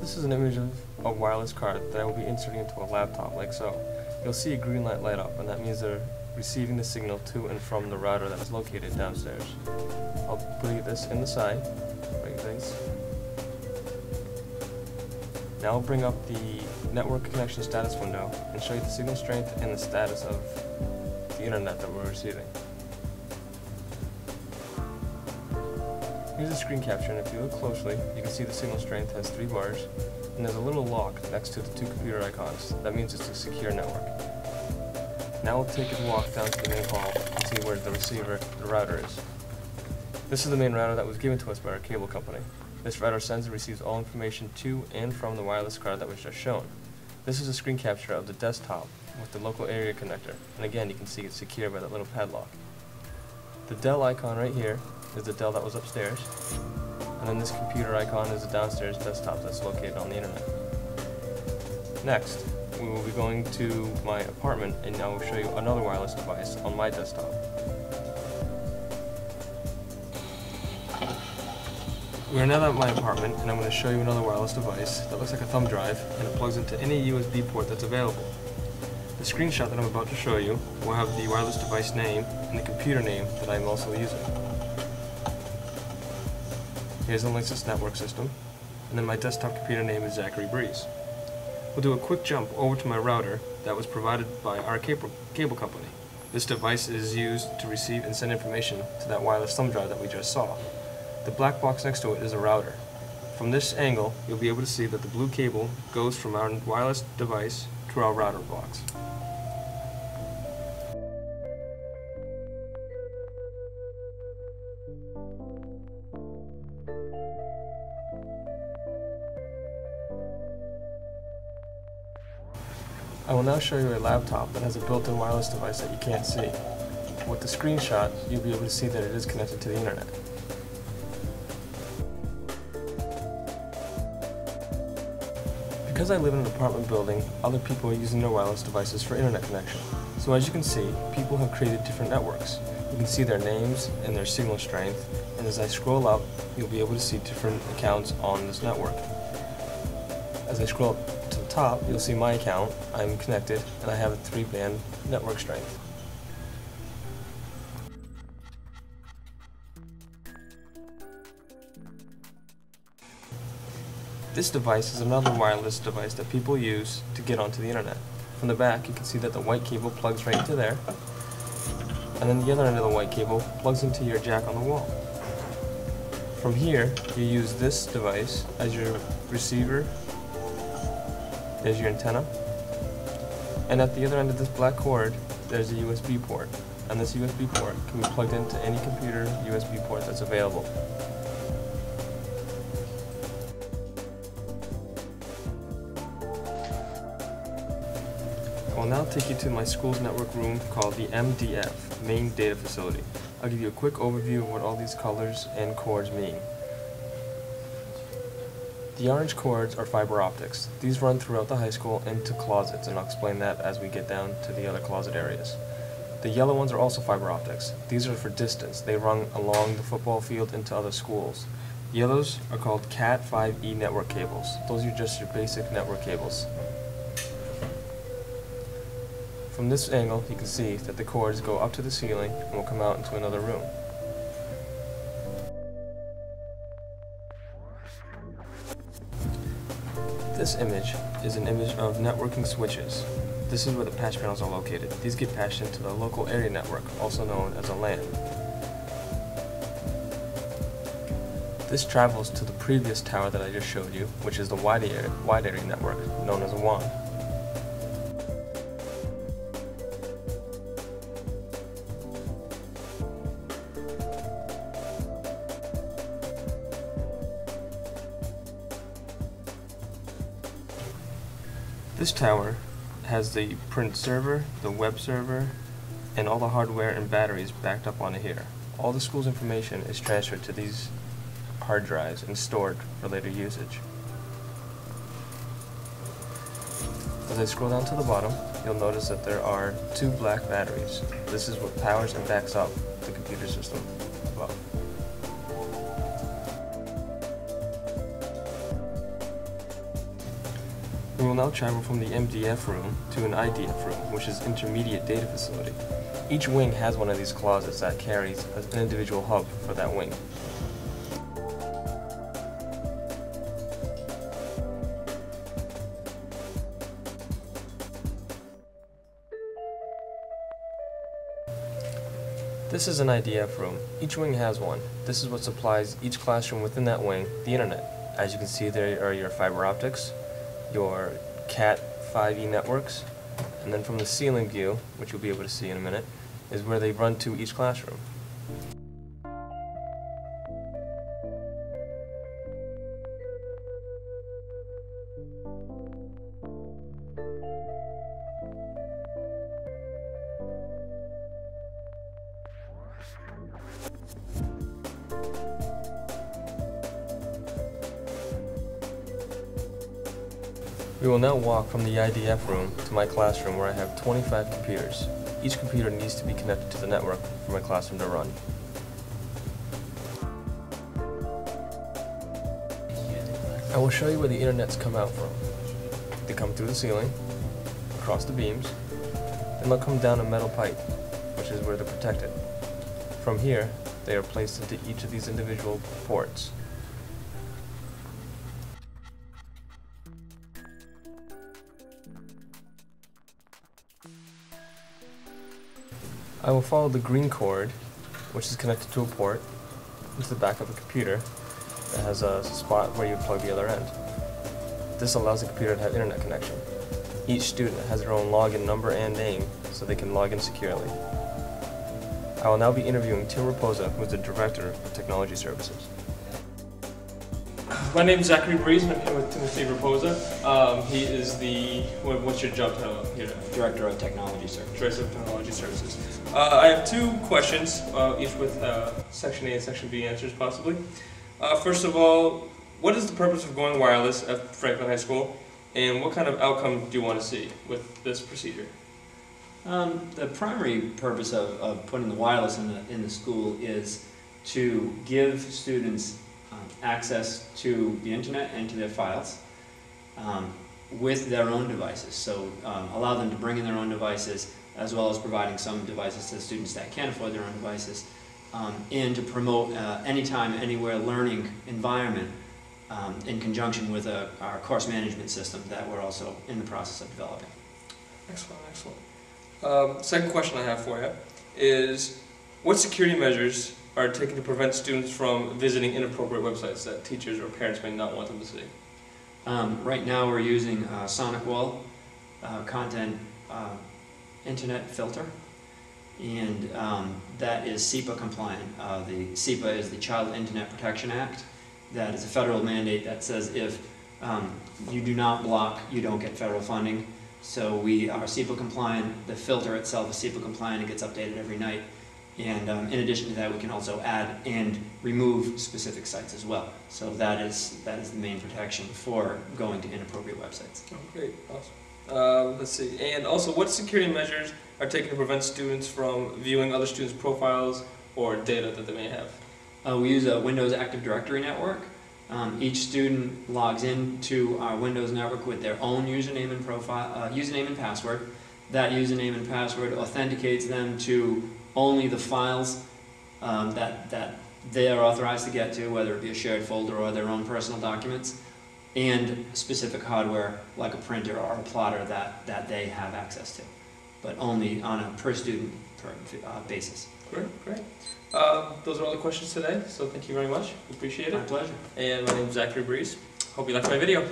This is an image of a wireless card that I will be inserting into a laptop like so. You'll see a green light up, and that means they're receiving the signal to and from the router that is located downstairs. I'll put this in the side, like this. Now I'll bring up the network connection status window and show you the signal strength and the status of the internet that we're receiving. Here's a screen capture, and if you look closely, you can see the signal strength has 3 bars, and there's a little lock next to the 2 computer icons. That means it's a secure network. Now we'll take a walk down to the main hall and see where the receiver, the router is. This is the main router that was given to us by our cable company. This router sends and receives all information to and from the wireless card that was just shown. This is a screen capture of the desktop with the local area connector, and again you can see it's secured by that little padlock. The Dell icon right here is the Dell that was upstairs, and then this computer icon is the downstairs desktop that's located on the internet. Next, we will be going to my apartment, and I will show you another wireless device on my desktop. We are now at my apartment, and I'm going to show you another wireless device that looks like a thumb drive, and it plugs into any USB port that's available. The screenshot that I'm about to show you will have the wireless device name and the computer name that I'm also using. Here's the Linksys network system, and then my desktop computer name is Zachary Breeze. We'll do a quick jump over to my router that was provided by our cable company. This device is used to receive and send information to that wireless thumb drive that we just saw. The black box next to it is a router. From this angle, you'll be able to see that the blue cable goes from our wireless device to our router box. I will now show you a laptop that has a built-in wireless device that you can't see. With the screenshot, you'll be able to see that it is connected to the internet. Because I live in an apartment building, other people are using their wireless devices for internet connection. So as you can see, people have created different networks. You can see their names and their signal strength, and as I scroll up, you'll be able to see different accounts on this network. As I scroll up to the top, you'll see my account. I'm connected, and I have a 3-band network strength. This device is another wireless device that people use to get onto the internet. From the back, you can see that the white cable plugs right into there, and then the other end of the white cable plugs into your jack on the wall. From here, you use this device as your receiver. There's your antenna, and at the other end of this black cord, there's a USB port, and this USB port can be plugged into any computer USB port that's available. I will now take you to my school's network room called the MDF, Main Data Facility. I'll give you a quick overview of what all these colors and cords mean. The orange cords are fiber optics. These run throughout the high school into closets, and I'll explain that as we get down to the other closet areas. The yellow ones are also fiber optics. These are for distance. They run along the football field into other schools. Yellows are called Cat5e network cables. Those are just your basic network cables. From this angle, you can see that the cords go up to the ceiling and will come out into another room. This image is an image of networking switches. This is where the patch panels are located. These get patched into the local area network, also known as a LAN. This travels to the previous tower that I just showed you, which is the wide area network, known as a WAN. This tower has the print server, the web server, and all the hardware and batteries backed up onto here. All the school's information is transferred to these hard drives and stored for later usage. As I scroll down to the bottom, you'll notice that there are 2 black batteries. This is what powers and backs up the computer system above. We will now travel from the MDF room to an IDF room, which is Intermediate Data Facility. Each wing has one of these closets that carries an individual hub for that wing. This is an IDF room. Each wing has one. This is what supplies each classroom within that wing the internet. As you can see, there are your fiber optics, your Cat 5e networks, and then from the ceiling view, which you'll be able to see in a minute, is where they run to each classroom. We will now walk from the IDF room to my classroom where I have 25 computers. Each computer needs to be connected to the network for my classroom to run. I will show you where the internets come out from. They come through the ceiling, across the beams, then they'll come down a metal pipe, which is where they're protected. From here, they are placed into each of these individual ports. I will follow the green cord, which is connected to a port, into the back of a computer that has a spot where you plug the other end. This allows the computer to have internet connection. Each student has their own login number and name, so they can log in securely. I will now be interviewing Tim Raposa, who is the Director of Technology Services. My name is Zachary Breeze, and I'm here with Timothy Raposa. He is the, what's your job title here? Director of Technology Services. Director of Technology Services. I have two questions, each with Section A and Section B answers possibly. First of all, what is the purpose of going wireless at Franklin High School, and what kind of outcome do you want to see with this procedure? The primary purpose of putting the wireless in the school is to give students access to the internet and to their files with their own devices. So allow them to bring in their own devices, as well as providing some devices to the students that can't afford their own devices, and to promote anytime, anywhere learning environment in conjunction with our course management system that we're also in the process of developing. Excellent, excellent. Second question I have for you is, what security measures are taken to prevent students from visiting inappropriate websites that teachers or parents may not want them to see? Right now we're using SonicWall content internet filter, and that is SIPA compliant. The SIPA is the Child Internet Protection Act. That is a federal mandate that says if you do not block, you don't get federal funding. So we are SIPA compliant. The filter itself is SIPA compliant. It gets updated every night. And in addition to that, we can also add and remove specific sites as well. So that is the main protection for going to inappropriate websites. Oh, great, awesome. Let's see. And also, what security measures are taken to prevent students from viewing other students' profiles or data that they may have? We use a Windows Active Directory network. Each student logs into our Windows network with their own username and profile, username and password. That username and password authenticates them to only the files that they are authorized to get to, whether it be a shared folder or their own personal documents, and specific hardware like a printer or a plotter that they have access to, but only on a per student basis. Great, great. Those are all the questions today, so thank you very much. We appreciate it. My pleasure. And my name is Zachary Breeze. Hope you liked my video.